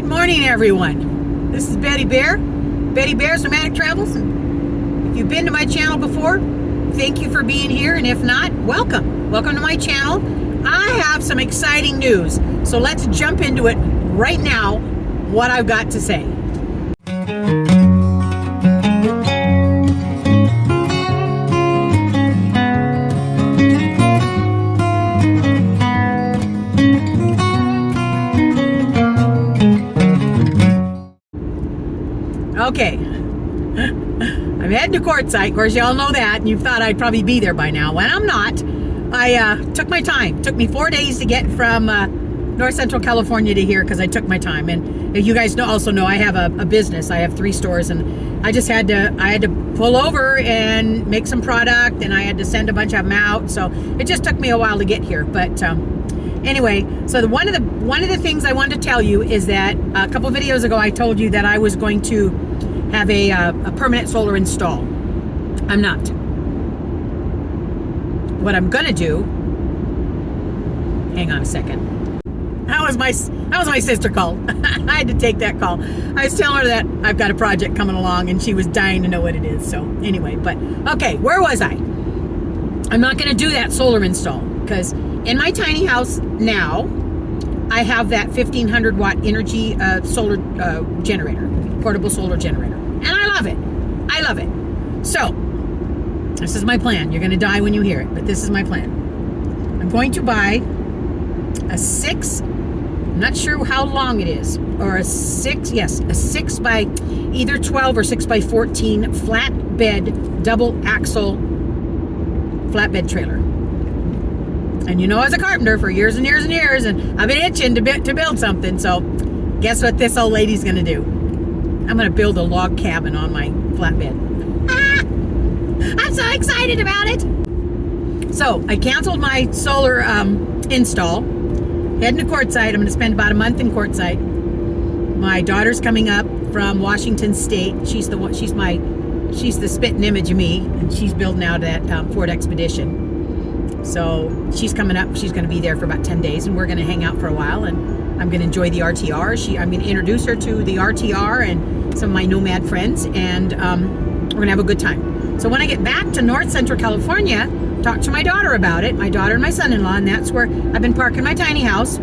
Good morning, everyone. This is Betty Bear, Betty Bear's Nomadic Travels. And if you've been to my channel before, thank you for being here. And if not, welcome. Welcome to my channel. I have some exciting news. So let's jump into it right now, what I've got to say. Okay, I'm heading to Courtside. Of course, y'all know that, and you thought I'd probably be there by now. When I'm not, I took my time. It took me 4 days to get from North Central California to here because I took my time. And you guys also know I have a business. I have 3 stores, and I just had to pull over and make some product, and I had to send a bunch of them out. So it just took me a while to get here, but. Anyway, so one of the things I wanted to tell you is that a couple of videos ago I told you that I was going to have a permanent solar install. I'm not. What I'm gonna do? Hang on a second. That was my sister call. I had to take that call. I was telling her that I've got a project coming along, and she was dying to know what it is. So anyway, but okay, where was I? I'm not gonna do that solar install because. In my tiny house now, I have that 1,500 watt energy solar generator, portable solar generator. And I love it. I love it. So, this is my plan. You're going to die when you hear it, but this is my plan. I'm going to buy a 6, I'm not sure how long it is, or a 6 by either 12 or 6 by 14 flatbed, double axle flatbed trailer. And you know, I was a carpenter for years and years and years, and I've been itching to build something. So guess what this old lady's going to do? I'm going to build a log cabin on my flatbed. I'm so excited about it. So I canceled my solar install. Heading to Courtside. I'm going to spend about a month in Courtside. My daughter's coming up from Washington State. She's the spitting image of me, and she's building out that Ford Expedition. So she's coming up. She's going to be there for about 10 days, and we're going to hang out for a while, and I'm going to enjoy the RTR. I'm going to introduce her to the RTR and some of my Nomad friends, and we're going to have a good time. So when I get back to North Central California, talk to my daughter about it, my daughter and my son-in-law, and that's where I've been parking my tiny house.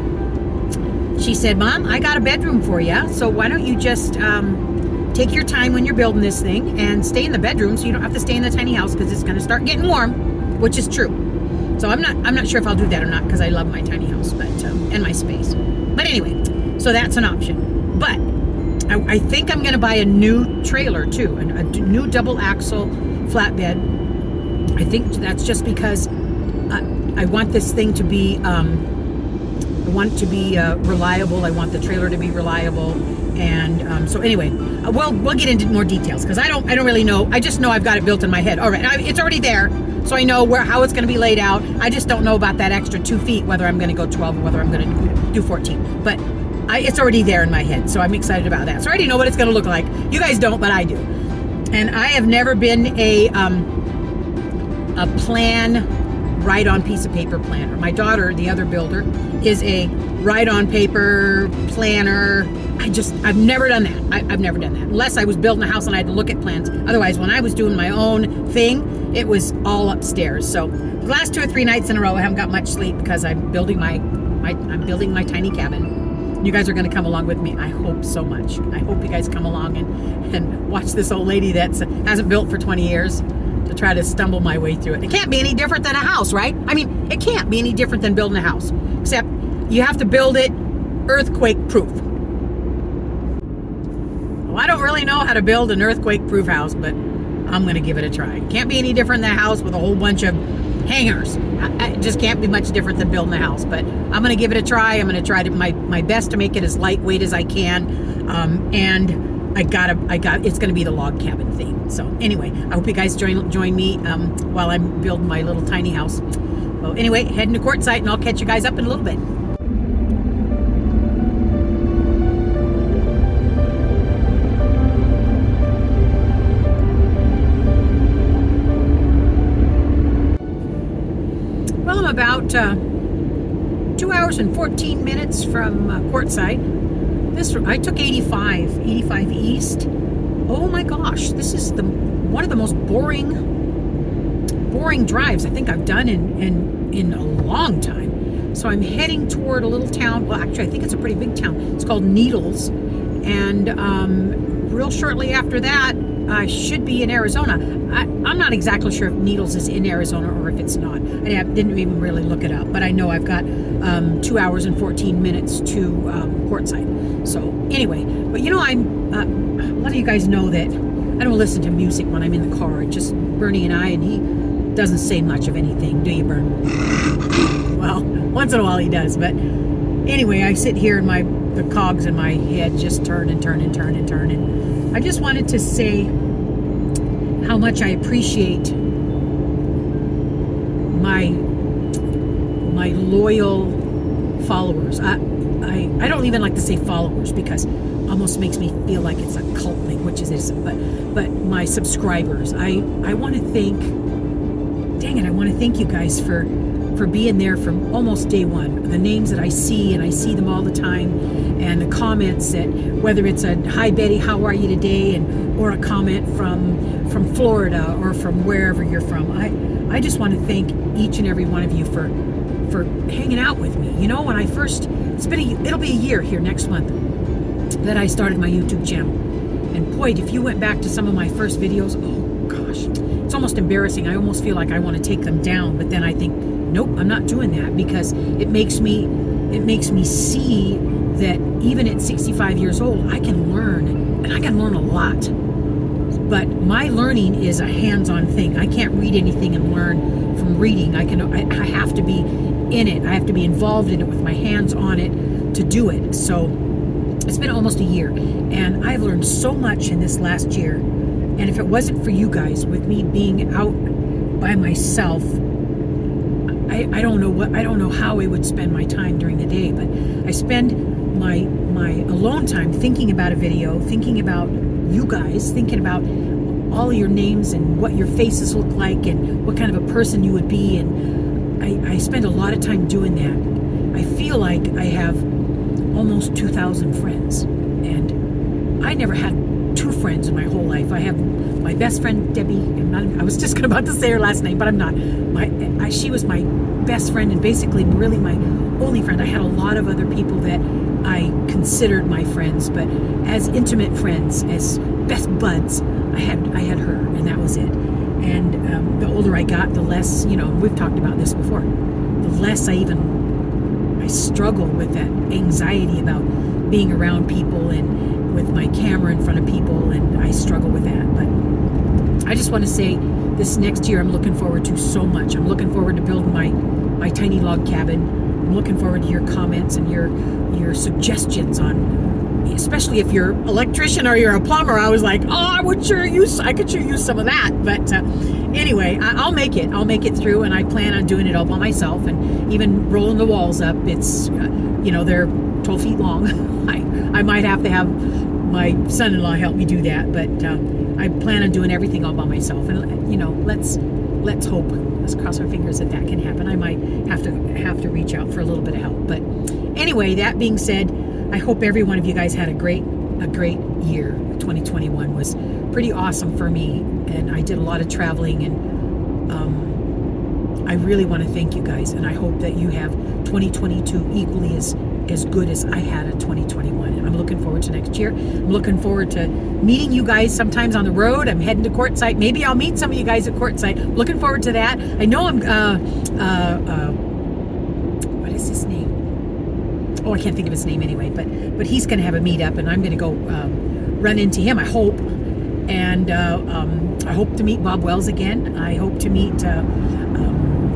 She said, Mom, I got a bedroom for you, so why don't you just take your time when you're building this thing and stay in the bedroom so you don't have to stay in the tiny house because it's going to start getting warm, which is true. So I'm not sure if I'll do that or not because I love my tiny house, but and my space. But anyway, so that's an option. But I think I'm going to buy a new trailer too, a new double axle flatbed. I think that's just because I want this thing to be reliable. I want the trailer to be reliable, and so anyway, we'll get into more details because I don't really know. I just know I've got it built in my head. All right, it's already there. So I know how it's going to be laid out. I just don't know about that extra 2 feet, whether I'm going to go 12 or whether I'm going to do 14. But it's already there in my head, so I'm excited about that. So I already know what it's going to look like. You guys don't, but I do. And I have never been a plan, write-on piece of paper planner. My daughter, the other builder, is a write-on paper planner. I've never done that. I've never done that. Unless I was building a house and I had to look at plans. Otherwise, when I was doing my own thing, it was all upstairs. So the last 2 or 3 nights in a row, I haven't got much sleep because I'm building my tiny cabin. You guys are going to come along with me. I hope so much. I hope you guys come along and watch this old lady that hasn't built for 20 years to try to stumble my way through it. It can't be any different than a house, right? I mean, it can't be any different than building a house, except you have to build it earthquake-proof. Well, I don't really know how to build an earthquake-proof house, but I'm going to give it a try. It can't be any different than a house with a whole bunch of hangers. It just can't be much different than building a house, but I'm going to give it a try. I'm going to try my best to make it as lightweight as I can, and it's going to be the log cabin theme. So anyway, I hope you guys join me while I'm building my little tiny house. Well, anyway, heading to Courtside, and I'll catch you guys up in a little bit. Well, I'm about 2 hours and 14 minutes from Quartzite. I took 85 east. Oh my gosh, this is one of the most boring drives I think I've done in a long time. So I'm heading toward a little town. Well, actually, I think it's a pretty big town. It's called Needles, and real shortly after that, I should be in Arizona. I'm not exactly sure if Needles is in Arizona or if it's not. I didn't even really look it up, but I know I've got 2 hours and 14 minutes to Courtside. So anyway, but you know, a lot of you guys know that I don't listen to music when I'm in the car. It's just Berney and I, and he doesn't say much of anything, do you, Bern? Well, once in a while he does, but anyway, I sit here and the cogs in my head just turn and turn and turn and turn, and I just wanted to say how much I appreciate my loyal followers. I don't even like to say followers because it almost makes me feel like it's a cult thing, which it isn't, but my subscribers. I want to thank, dang it, I want to thank you guys for being there from almost day one. The names that I see, and I see them all the time, and the comments that, whether it's a "Hi Betty, how are you today?" or a comment from Florida or from wherever you're from. I just want to thank each and every one of you for hanging out with me. You know, when I first, it'll be a year here next month that I started my YouTube channel. And boy, if you went back to some of my first videos, oh gosh, it's almost embarrassing. I almost feel like I want to take them down, but then I think, nope, I'm not doing that, because it makes me see that even at 65 years old, I can learn, and I can learn a lot. But my learning is a hands-on thing. I can't read anything and learn from reading. I have to be in it. I have to be involved in it with my hands on it to do it. So it's been almost a year, and I've learned so much in this last year. And if it wasn't for you guys, with me being out by myself, I don't know how I would spend my time during the day, but I spend my alone time thinking about a video, thinking about you guys, thinking about all your names and what your faces look like and what kind of a person you would be, and I spend a lot of time doing that. I feel like I have almost 2,000 friends, and I never had 2 friends in my whole life. I have my best friend Debbie. I was just about to say her last name, but I'm not. She was my best friend, and basically really my only friend. I had a lot of other people that I considered my friends, but as intimate friends, as best buds, I had her, and that was it. And the older I got, the less, we've talked about this before, the less I struggle with that anxiety about being around people and with my camera in front of people, and I struggle with that. But I just want to say, this next year I'm looking forward to so much. I'm looking forward to building my tiny log cabin. I'm looking forward to your comments and your suggestions on, especially if you're an electrician or you're a plumber. I was like, I could sure use some of that. But anyway, I'll make it through, and I plan on doing it all by myself, and even rolling the walls up. It's they're 12 feet long. I might have to have my son-in-law help me do that, but I plan on doing everything all by myself. And let's hope, let's cross our fingers that can happen. I might have to reach out for a little bit of help. But anyway, that being said, I hope every one of you guys had a great year. 2021 was pretty awesome for me, and I did a lot of traveling, and I really want to thank you guys, and I hope that you have 2022 equally as good as I had in 2021. And I'm looking forward to next year. I'm looking forward to meeting you guys sometimes on the road. I'm heading to Quartzite. Maybe I'll meet some of you guys at Quartzite. Looking forward to that. I know I'm what is his name? Oh, I can't think of his name anyway, but he's going to have a meetup, and I'm going to go run into him, I hope. And I hope to meet Bob Wells again. I hope to meet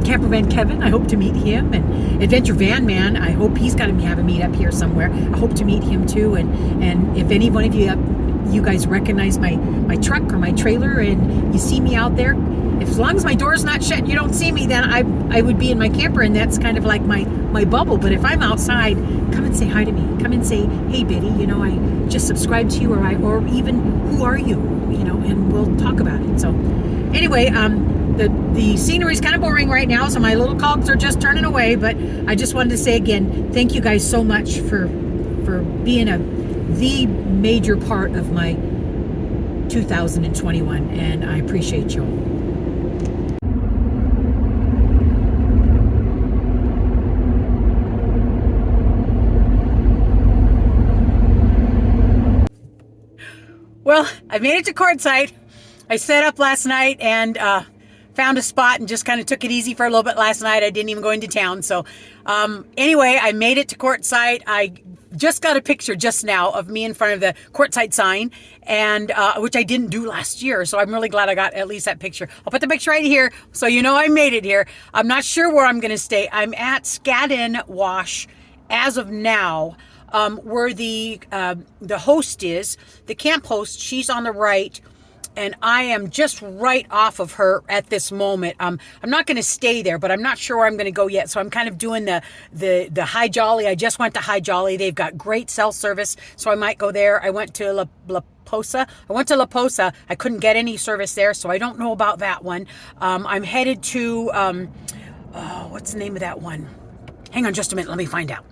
Campervan Kevin. I hope to meet him. And Adventure Van Man, I hope he's going to have a meetup here somewhere. I hope to meet him too. And if any one of you guys recognize my truck or my trailer, and you see me out there, as long as my door's not shut and you don't see me, then I would be in my camper, and that's kind of like my bubble. But if I'm outside, come and say hi to me. Come and say, hey Betty, I just subscribed to you, or even, who are you? And we'll talk about it. So anyway, the scenery is kind of boring right now, so my little cogs are just turning away. But I just wanted to say again, thank you guys so much for being the major part of my 2021, and I appreciate you all. Well, I made it to Courtside. I set up last night and found a spot and just kind of took it easy for a little bit last night. I didn't even go into town. So anyway, I made it to Courtside. I just got a picture just now of me in front of the Quartzite sign, and which I didn't do last year. So I'm really glad I got at least that picture. I'll put the picture right here so you know I made it here. I'm not sure where I'm going to stay. I'm at Skadden Wash as of now. Where the host is, the camp host, she's on the right, and I am just right off of her at this moment. I'm not going to stay there, but I'm not sure where I'm going to go yet. So I'm kind of doing the High Jolly. I just went to High Jolly. They've got great cell service, so I might go there. I went to La Posa. I couldn't get any service there, so I don't know about that one. I'm headed to what's the name of that one? Hang on just a minute. Let me find out.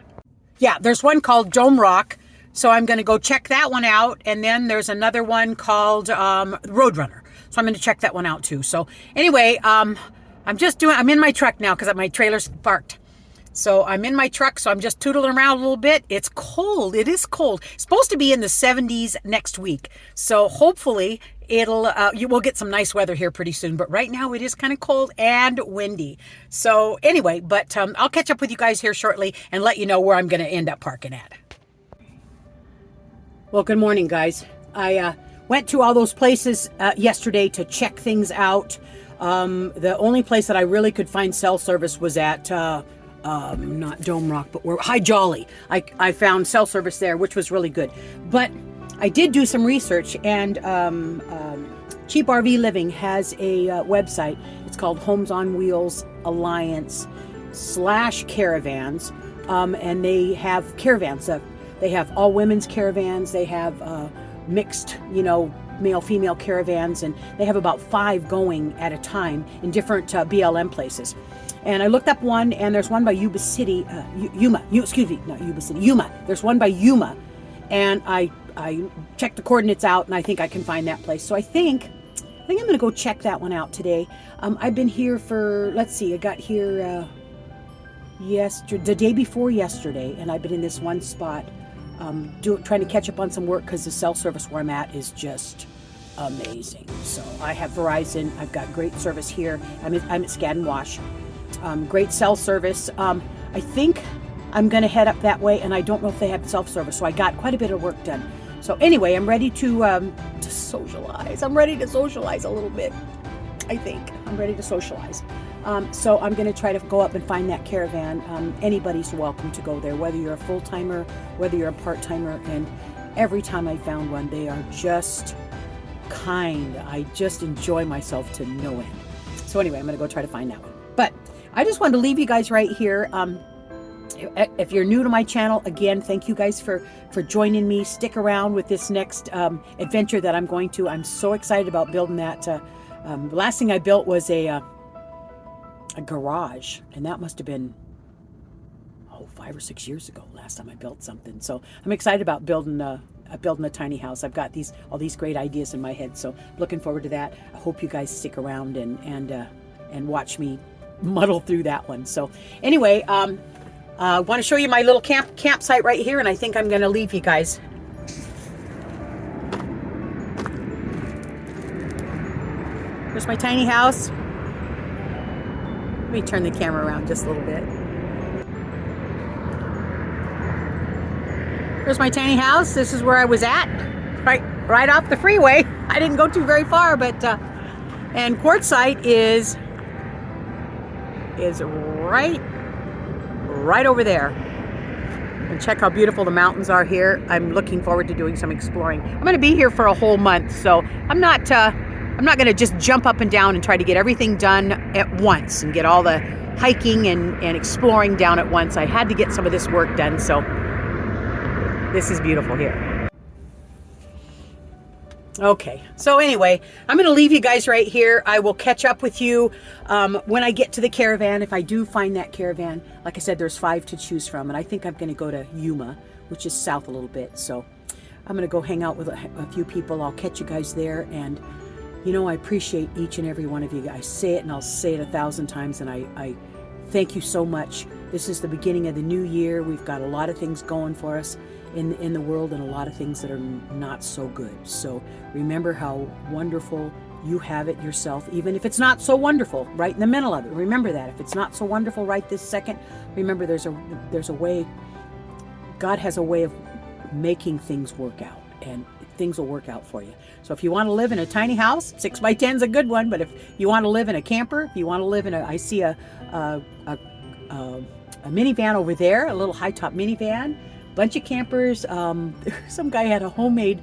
Yeah, there's one called Dome Rock, so I'm going to go check that one out. And then there's another one called Roadrunner, so I'm going to check that one out too. So anyway, I'm in my truck now because my trailer's parked. So I'm in my truck, so I'm just tootling around a little bit. It's cold. It is cold. It's supposed to be in the 70s next week. So hopefully you will get some nice weather here pretty soon. But right now it is kind of cold and windy. So anyway, but I'll catch up with you guys here shortly and let you know where I'm going to end up parking at. Well, good morning, guys. I went to all those places yesterday to check things out. The only place that I really could find cell service was at not Dome Rock, but High Jolly. I found cell service there, which was really good. But I did do some research, and Cheap RV Living has a website. It's called Homes on Wheels Alliance /caravans, and they have caravans. They have all women's caravans. They have mixed, male-female caravans, and they have about 5 going at a time in different BLM places. And I looked up one, and there's one by Yuba City, Yuma. There's one by Yuma, and I checked the coordinates out, and I think I can find that place. So I think I'm going to go check that one out today. I've been here for, let's see, I got here the day before yesterday, and I've been in this one spot trying to catch up on some work because the cell service where I'm at is just amazing. So I have Verizon. I've got great service here. I'm at Skadden Wash. Great cell service. I think I'm going to head up that way, and I don't know if they have self-service, so I got quite a bit of work done. So anyway, I'm ready to socialize. I'm ready to socialize a little bit. I think I'm ready to socialize. So I'm going to try to go up and find that caravan. Anybody's welcome to go there, whether you're a full-timer, whether you're a part-timer. And every time I found one, they are just kind. I just enjoy myself to no end. So anyway, I'm going to go try to find that one. But I just wanted to leave you guys right here. If you're new to my channel, again, thank you guys for joining me. Stick around with this next adventure that I'm going to. I'm so excited about building that. The last thing I built was a garage, and that must have been 5 or 6 years ago last time I built something. So I'm excited about building a tiny house. I've got all these great ideas in my head, so looking forward to that. I hope you guys stick around and watch me muddle through that one. So anyway, I want to show you my little campsite right here, and I think I'm going to leave you guys. Here's my tiny house. Let me turn the camera around just a little bit. Here's my tiny house. This is where I was at, right off the freeway. I didn't go too very far, but and Quartzite is right over there. And check how beautiful the mountains are here. I'm looking forward to doing some exploring. I'm going to be here for a whole month, so I'm not going to just jump up and down and try to get everything done at once and get all the hiking and exploring down at once. I had to get some of this work done, so this is beautiful here. Okay, so anyway, I'm going to leave you guys right here. I will catch up with you when I get to the caravan. If I do find that caravan, like I said, there's 5 to choose from, and I think I'm going to go to Yuma, which is south a little bit. So I'm going to go hang out with a few people. I'll catch you guys there. And, you know, I appreciate each and every one of you. I say it and I'll say it 1,000 times. And I thank you so much. This is the beginning of the new year. We've got a lot of things going for us in the world, and a lot of things that are not so good. So remember how wonderful you have it yourself, even if it's not so wonderful right in the middle of it. Remember that. If it's not so wonderful right this second, remember there's a way. God has a way of making things work out, and things will work out for you. So if you want to live in a tiny house, 6x10 is a good one. But if you want to live in a camper, if you want to live in I see a minivan over there, a little high top minivan, bunch of campers. Some guy had a homemade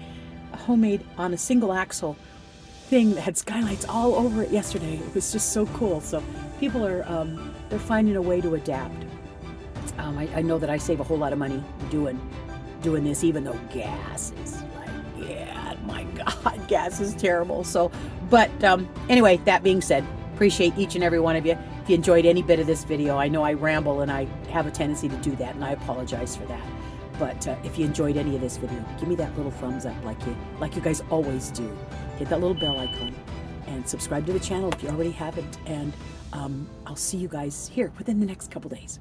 on a single axle thing that had skylights all over it yesterday. It was just so cool. So people are they're finding a way to adapt. I know that I save a whole lot of money doing this, even though gas is like, yeah, my God, gas is terrible. So, but anyway, that being said, appreciate each and every one of you. If you enjoyed any bit of this video, I know I ramble and I have a tendency to do that, and I apologize for that. But if you enjoyed any of this video, give me that little thumbs up like you guys always do. Hit that little bell icon and subscribe to the channel if you already haven't. And I'll see you guys here within the next couple days.